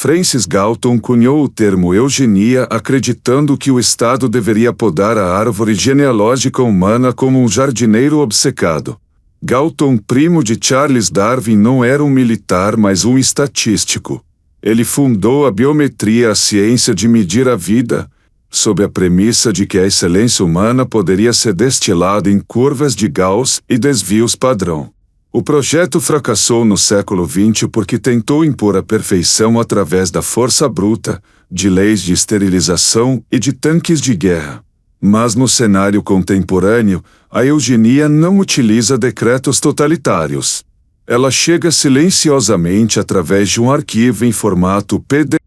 Francis Galton cunhou o termo eugenia acreditando que o Estado deveria podar a árvore genealógica humana como um jardineiro obcecado. Galton, primo de Charles Darwin, não era um militar, mas um estatístico. Ele fundou a biometria, a ciência de medir a vida, sob a premissa de que a excelência humana poderia ser destilada em curvas de Gauss e desvios padrão. O projeto fracassou no século XX porque tentou impor a perfeição através da força bruta, de leis de esterilização e de tanques de guerra. Mas no cenário contemporâneo, a eugenia não utiliza decretos totalitários. Ela chega silenciosamente através de um arquivo em formato PDF,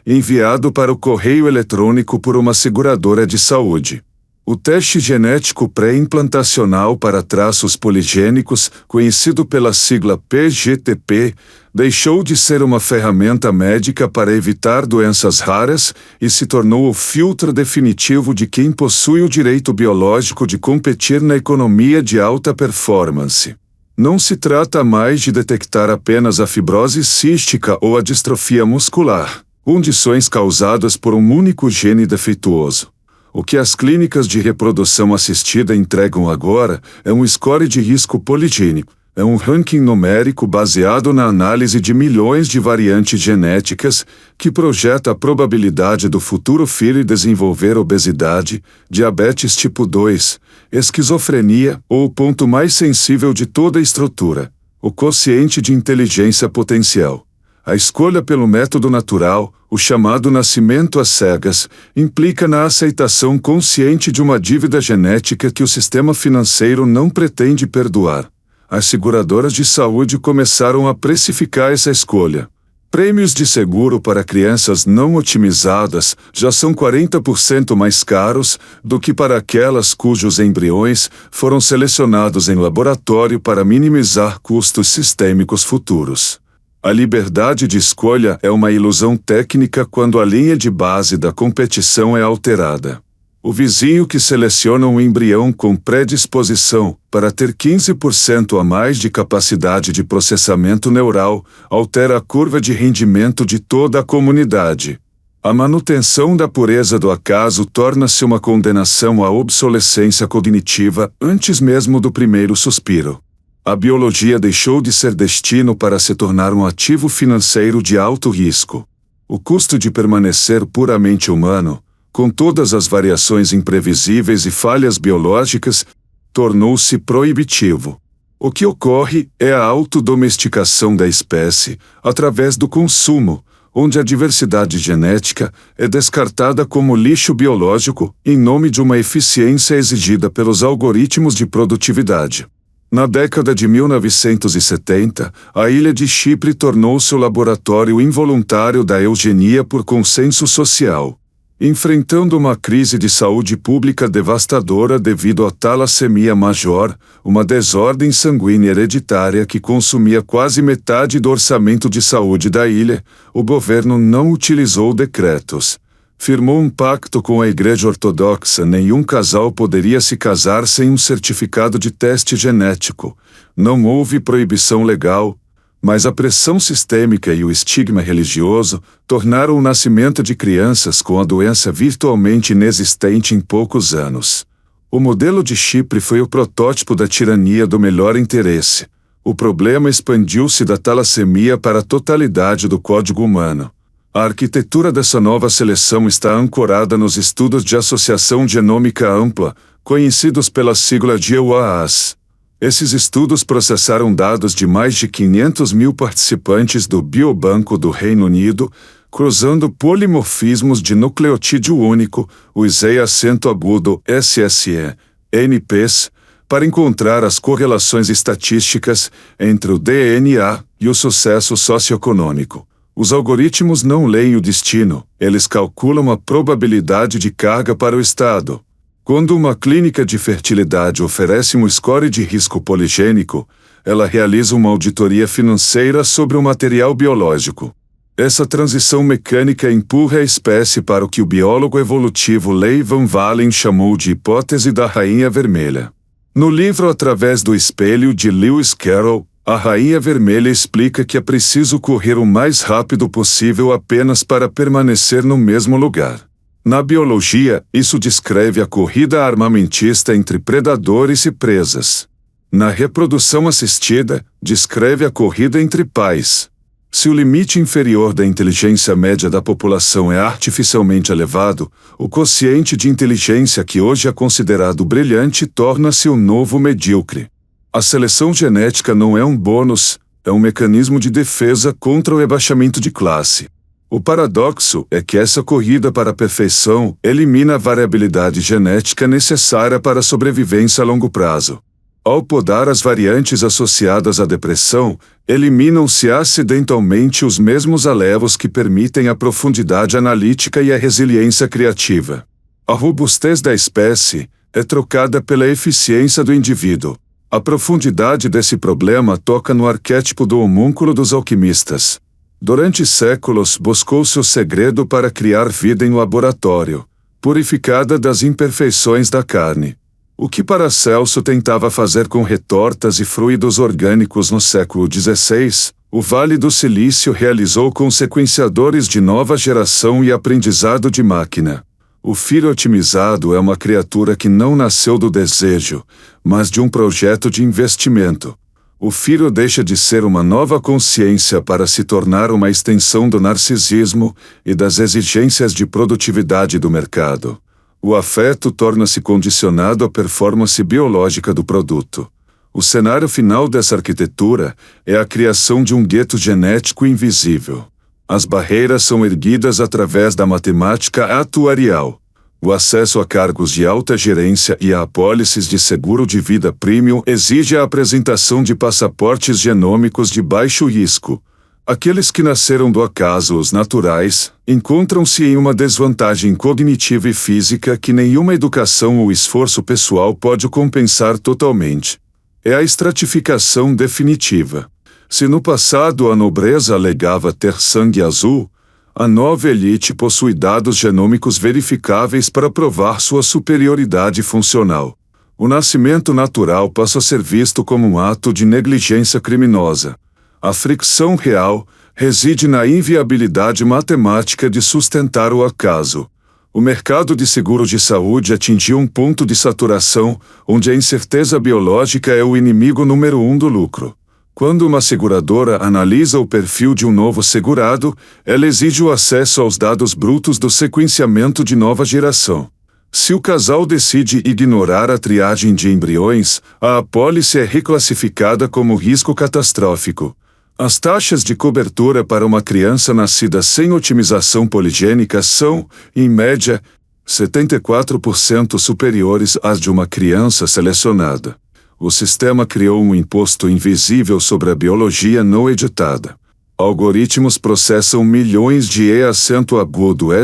enviado para o correio eletrônico por uma seguradora de saúde. O teste genético pré-implantacional para traços poligênicos, conhecido pela sigla PGTP, deixou de ser uma ferramenta médica para evitar doenças raras e se tornou o filtro definitivo de quem possui o direito biológico de competir na economia de alta performance. Não se trata mais de detectar apenas a fibrose cística ou a distrofia muscular, condições causadas por um único gene defeituoso. O que as clínicas de reprodução assistida entregam agora é um score de risco poligênico. É um ranking numérico baseado na análise de milhões de variantes genéticas que projeta a probabilidade do futuro filho desenvolver obesidade, diabetes tipo 2, esquizofrenia ou o ponto mais sensível de toda a estrutura, o quociente de inteligência potencial. A escolha pelo método natural, o chamado nascimento às cegas, implica na aceitação consciente de uma dívida genética que o sistema financeiro não pretende perdoar. As seguradoras de saúde começaram a precificar essa escolha. Prêmios de seguro para crianças não otimizadas já são 40% mais caros do que para aquelas cujos embriões foram selecionados em laboratório para minimizar custos sistêmicos futuros. A liberdade de escolha é uma ilusão técnica quando a linha de base da competição é alterada. O vizinho que seleciona um embrião com predisposição para ter 15% a mais de capacidade de processamento neural altera a curva de rendimento de toda a comunidade. A manutenção da pureza do acaso torna-se uma condenação à obsolescência cognitiva antes mesmo do primeiro suspiro. A biologia deixou de ser destino para se tornar um ativo financeiro de alto risco. O custo de permanecer puramente humano, com todas as variações imprevisíveis e falhas biológicas, tornou-se proibitivo. O que ocorre é a autodomesticação da espécie, através do consumo, onde a diversidade genética é descartada como lixo biológico em nome de uma eficiência exigida pelos algoritmos de produtividade. Na década de 1970, a ilha de Chipre tornou-se o laboratório involuntário da eugenia por consenso social. Enfrentando uma crise de saúde pública devastadora devido à talassemia major, uma desordem sanguínea hereditária que consumia quase metade do orçamento de saúde da ilha, o governo não utilizou decretos. Firmou um pacto com a Igreja Ortodoxa. Nenhum casal poderia se casar sem um certificado de teste genético. Não houve proibição legal, mas a pressão sistêmica e o estigma religioso tornaram o nascimento de crianças com a doença virtualmente inexistente em poucos anos. O modelo de Chipre foi o protótipo da tirania do melhor interesse. O problema expandiu-se da talassemia para a totalidade do código humano. A arquitetura dessa nova seleção está ancorada nos estudos de associação genômica ampla, conhecidos pela sigla GWAS. Esses estudos processaram dados de mais de 500 mil participantes do Biobanco do Reino Unido, cruzando polimorfismos de nucleotídeo único, os E-acento agudo SSE, NPs, para encontrar as correlações estatísticas entre o DNA e o sucesso socioeconômico. Os algoritmos não leem o destino, eles calculam a probabilidade de carga para o Estado. Quando uma clínica de fertilidade oferece um score de risco poligênico, ela realiza uma auditoria financeira sobre o material biológico. Essa transição mecânica empurra a espécie para o que o biólogo evolutivo Leigh Van Valen chamou de hipótese da rainha vermelha. No livro Através do Espelho de Lewis Carroll, A rainha vermelha explica que é preciso correr o mais rápido possível apenas para permanecer no mesmo lugar. Na biologia, isso descreve a corrida armamentista entre predadores e presas. Na reprodução assistida, descreve a corrida entre pais. Se o limite inferior da inteligência média da população é artificialmente elevado, o quociente de inteligência que hoje é considerado brilhante torna-se o novo medíocre. A seleção genética não é um bônus, é um mecanismo de defesa contra o rebaixamento de classe. O paradoxo é que essa corrida para a perfeição elimina a variabilidade genética necessária para a sobrevivência a longo prazo. Ao podar as variantes associadas à depressão, eliminam-se acidentalmente os mesmos alevos que permitem a profundidade analítica e a resiliência criativa. A robustez da espécie é trocada pela eficiência do indivíduo. A profundidade desse problema toca no arquétipo do homúnculo dos alquimistas. Durante séculos buscou-se o segredo para criar vida em laboratório, purificada das imperfeições da carne. O que Paracelso tentava fazer com retortas e fluidos orgânicos no século XVI, o Vale do Silício realizou com sequenciadores de nova geração e aprendizado de máquina. O filho otimizado é uma criatura que não nasceu do desejo, mas de um projeto de investimento. O filho deixa de ser uma nova consciência para se tornar uma extensão do narcisismo e das exigências de produtividade do mercado. O afeto torna-se condicionado à performance biológica do produto. O cenário final dessa arquitetura é a criação de um gueto genético invisível. As barreiras são erguidas através da matemática atuarial. O acesso a cargos de alta gerência e a apólices de seguro de vida premium exige a apresentação de passaportes genômicos de baixo risco. Aqueles que nasceram do acaso, os naturais, encontram-se em uma desvantagem cognitiva e física que nenhuma educação ou esforço pessoal pode compensar totalmente. É a estratificação definitiva. Se no passado a nobreza alegava ter sangue azul, a nova elite possui dados genômicos verificáveis para provar sua superioridade funcional. O nascimento natural passa a ser visto como um ato de negligência criminosa. A fricção real reside na inviabilidade matemática de sustentar o acaso. O mercado de seguro de saúde atingiu um ponto de saturação, onde a incerteza biológica é o inimigo número 1 do lucro. Quando uma seguradora analisa o perfil de um novo segurado, ela exige o acesso aos dados brutos do sequenciamento de nova geração. Se o casal decide ignorar a triagem de embriões, a apólice é reclassificada como risco catastrófico. As taxas de cobertura para uma criança nascida sem otimização poligênica são, em média, 74% superiores às de uma criança selecionada. O sistema criou um imposto invisível sobre a biologia não editada. Algoritmos processam milhões de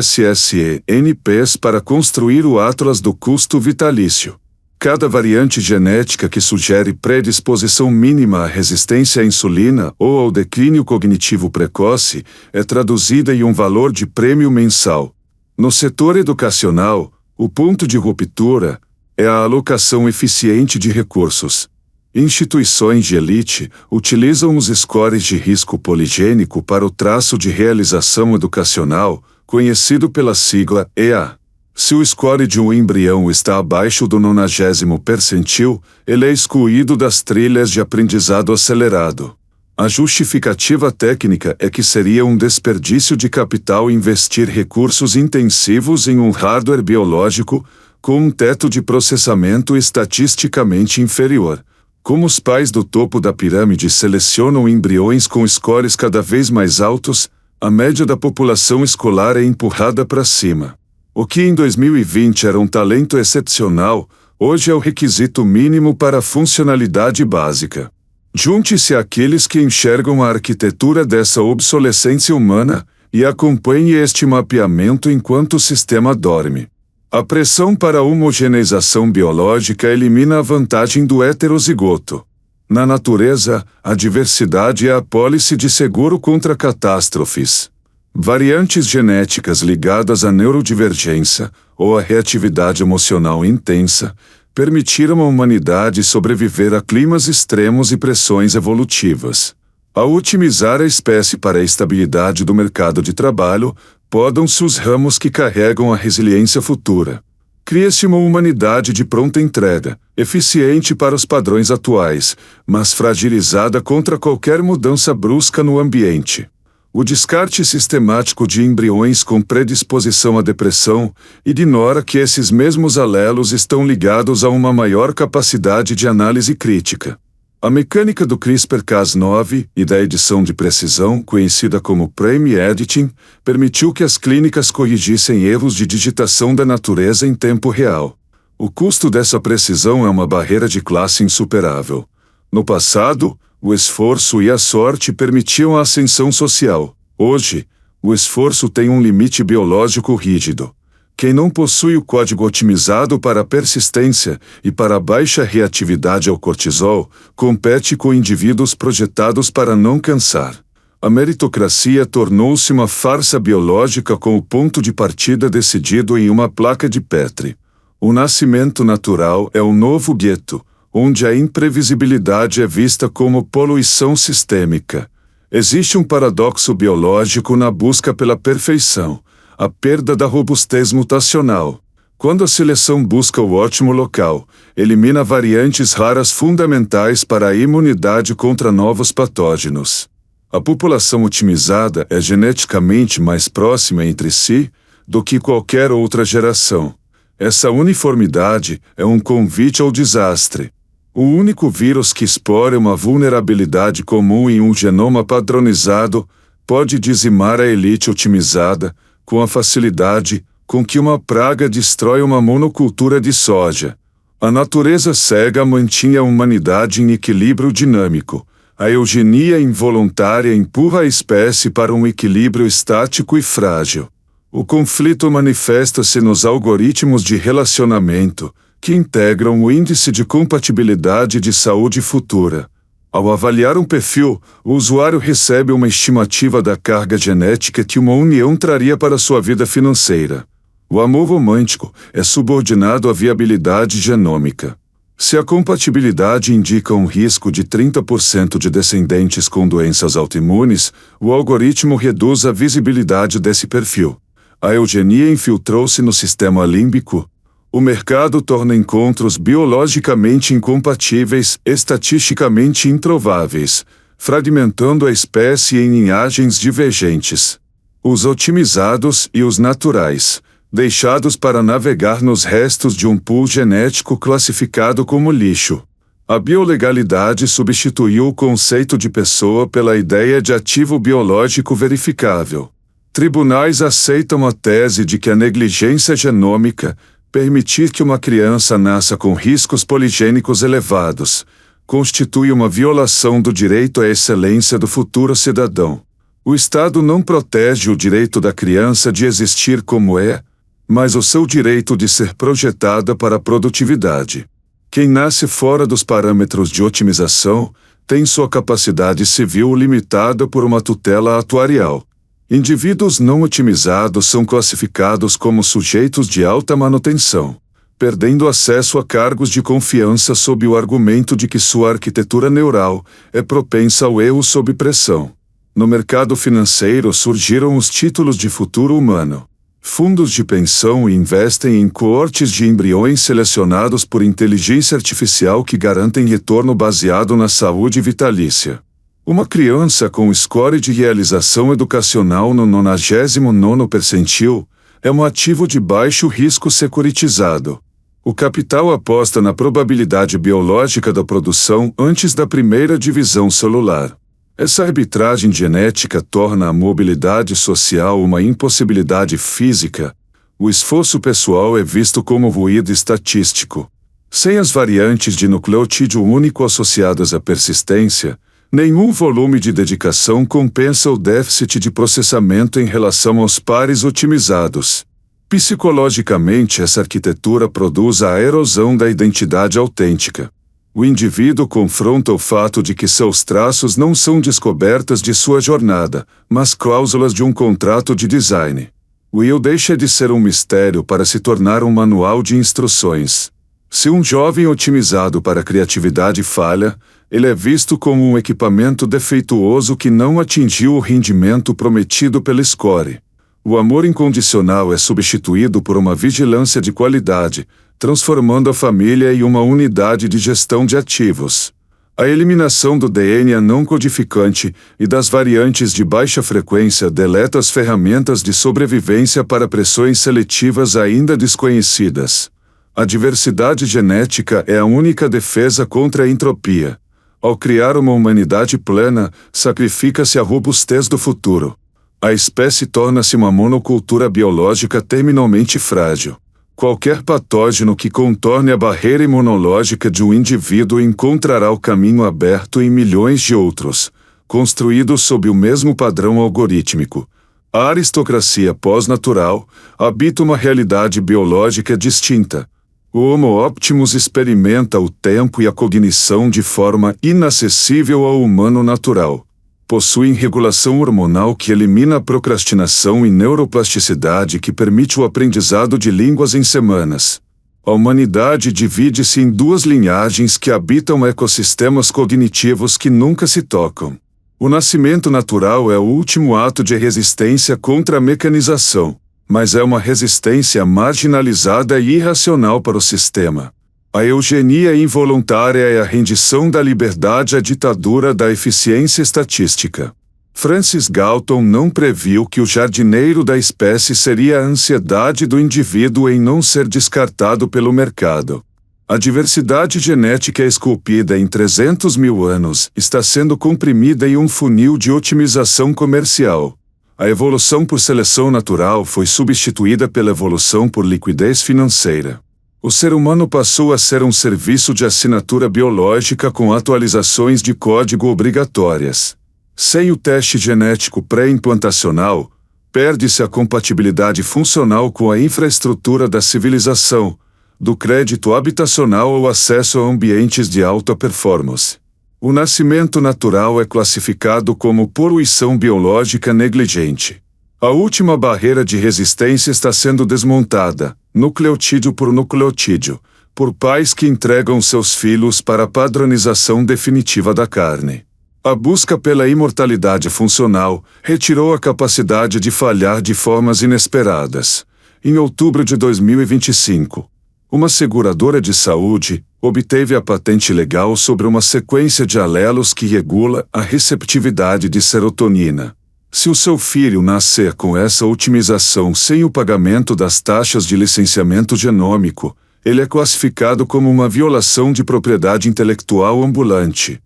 SSE-NPs para construir o atlas do custo vitalício. Cada variante genética que sugere predisposição mínima à resistência à insulina ou ao declínio cognitivo precoce é traduzida em um valor de prêmio mensal. No setor educacional, o ponto de ruptura é a alocação eficiente de recursos. Instituições de elite utilizam os scores de risco poligênico para o traço de realização educacional, conhecido pela sigla EA. Se o score de um embrião está abaixo do 90º percentil, ele é excluído das trilhas de aprendizado acelerado. A justificativa técnica é que seria um desperdício de capital investir recursos intensivos em um hardware biológico com um teto de processamento estatisticamente inferior. Como os pais do topo da pirâmide selecionam embriões com scores cada vez mais altos, a média da população escolar é empurrada para cima. O que em 2020 era um talento excepcional, hoje é o requisito mínimo para a funcionalidade básica. Junte-se àqueles que enxergam a arquitetura dessa obsolescência humana e acompanhe este mapeamento enquanto o sistema dorme. A pressão para a homogeneização biológica elimina a vantagem do heterozigoto. Na natureza, a diversidade é a apólice de seguro contra catástrofes. Variantes genéticas ligadas à neurodivergência ou à reatividade emocional intensa permitiram à humanidade sobreviver a climas extremos e pressões evolutivas. Ao otimizar a espécie para a estabilidade do mercado de trabalho, podam-se os ramos que carregam a resiliência futura. Cria-se uma humanidade de pronta entrega, eficiente para os padrões atuais, mas fragilizada contra qualquer mudança brusca no ambiente. O descarte sistemático de embriões com predisposição à depressão ignora que esses mesmos alelos estão ligados a uma maior capacidade de análise crítica. A mecânica do CRISPR-Cas9 e da edição de precisão, conhecida como Prime Editing, permitiu que as clínicas corrigissem erros de digitação da natureza em tempo real. O custo dessa precisão é uma barreira de classe insuperável. No passado, o esforço e a sorte permitiam a ascensão social. Hoje, o esforço tem um limite biológico rígido. Quem não possui o código otimizado para a persistência e para a baixa reatividade ao cortisol, compete com indivíduos projetados para não cansar. A meritocracia tornou-se uma farsa biológica com o ponto de partida decidido em uma placa de Petri. O nascimento natural é o novo gueto, onde a imprevisibilidade é vista como poluição sistêmica. Existe um paradoxo biológico na busca pela perfeição. A perda da robustez mutacional. Quando a seleção busca o ótimo local, elimina variantes raras fundamentais para a imunidade contra novos patógenos. A população otimizada é geneticamente mais próxima entre si do que qualquer outra geração. Essa uniformidade é um convite ao desastre. O único vírus que explora uma vulnerabilidade comum em um genoma padronizado pode dizimar a elite otimizada, com a facilidade com que uma praga destrói uma monocultura de soja. A natureza cega mantinha a humanidade em equilíbrio dinâmico. A eugenia involuntária empurra a espécie para um equilíbrio estático e frágil. O conflito manifesta-se nos algoritmos de relacionamento, que integram o índice de compatibilidade de saúde futura. Ao avaliar um perfil, o usuário recebe uma estimativa da carga genética que uma união traria para sua vida financeira. O amor romântico é subordinado à viabilidade genômica. Se a compatibilidade indica um risco de 30% de descendentes com doenças autoimunes, o algoritmo reduz a visibilidade desse perfil. A eugenia infiltrou-se no sistema límbico. O mercado torna encontros biologicamente incompatíveis, estatisticamente improváveis, fragmentando a espécie em linhagens divergentes. Os otimizados e os naturais, deixados para navegar nos restos de um pool genético classificado como lixo. A biolegalidade substituiu o conceito de pessoa pela ideia de ativo biológico verificável. Tribunais aceitam a tese de que a negligência genômica, permitir que uma criança nasça com riscos poligênicos elevados, constitui uma violação do direito à excelência do futuro cidadão. O Estado não protege o direito da criança de existir como é, mas o seu direito de ser projetada para a produtividade. Quem nasce fora dos parâmetros de otimização tem sua capacidade civil limitada por uma tutela atuarial. Indivíduos não otimizados são classificados como sujeitos de alta manutenção, perdendo acesso a cargos de confiança sob o argumento de que sua arquitetura neural é propensa ao erro sob pressão. No mercado financeiro surgiram os títulos de futuro humano. Fundos de pensão investem em coortes de embriões selecionados por inteligência artificial que garantem retorno baseado na saúde vitalícia. Uma criança com score de realização educacional no 99º percentil é um ativo de baixo risco securitizado. O capital aposta na probabilidade biológica da produção antes da primeira divisão celular. Essa arbitragem genética torna a mobilidade social uma impossibilidade física. O esforço pessoal é visto como ruído estatístico. Sem as variantes de nucleotídeo único associadas à persistência, nenhum volume de dedicação compensa o déficit de processamento em relação aos pares otimizados. Psicologicamente, essa arquitetura produz a erosão da identidade autêntica. O indivíduo confronta o fato de que seus traços não são descobertas de sua jornada, mas cláusulas de um contrato de design. O eu deixa de ser um mistério para se tornar um manual de instruções. Se um jovem otimizado para a criatividade falha, ele é visto como um equipamento defeituoso que não atingiu o rendimento prometido pela score. O amor incondicional é substituído por uma vigilância de qualidade, transformando a família em uma unidade de gestão de ativos. A eliminação do DNA não codificante e das variantes de baixa frequência deleta as ferramentas de sobrevivência para pressões seletivas ainda desconhecidas. A diversidade genética é a única defesa contra a entropia. Ao criar uma humanidade plena, sacrifica-se a robustez do futuro. A espécie torna-se uma monocultura biológica terminalmente frágil. Qualquer patógeno que contorne a barreira imunológica de um indivíduo encontrará o caminho aberto em milhões de outros, construídos sob o mesmo padrão algorítmico. A aristocracia pós-natural habita uma realidade biológica distinta. O Homo Optimus experimenta o tempo e a cognição de forma inacessível ao humano natural. Possuem regulação hormonal que elimina a procrastinação e neuroplasticidade que permite o aprendizado de línguas em semanas. A humanidade divide-se em duas linhagens que habitam ecossistemas cognitivos que nunca se tocam. O nascimento natural é o último ato de resistência contra a mecanização, mas é uma resistência marginalizada e irracional para o sistema. A eugenia involuntária é a rendição da liberdade à ditadura da eficiência estatística. Francis Galton não previu que o jardineiro da espécie seria a ansiedade do indivíduo em não ser descartado pelo mercado. A diversidade genética esculpida em 300 mil anos está sendo comprimida em um funil de otimização comercial. A evolução por seleção natural foi substituída pela evolução por liquidez financeira. O ser humano passou a ser um serviço de assinatura biológica com atualizações de código obrigatórias. Sem o teste genético pré-implantacional, perde-se a compatibilidade funcional com a infraestrutura da civilização, do crédito habitacional ao acesso a ambientes de alta performance. O nascimento natural é classificado como poluição biológica negligente. A última barreira de resistência está sendo desmontada, nucleotídeo por nucleotídeo, por pais que entregam seus filhos para a padronização definitiva da carne. A busca pela imortalidade funcional retirou a capacidade de falhar de formas inesperadas. Em outubro de 2025, uma seguradora de saúde obteve a patente legal sobre uma sequência de alelos que regula a receptividade de serotonina. Se o seu filho nascer com essa otimização sem o pagamento das taxas de licenciamento genômico, ele é classificado como uma violação de propriedade intelectual ambulante.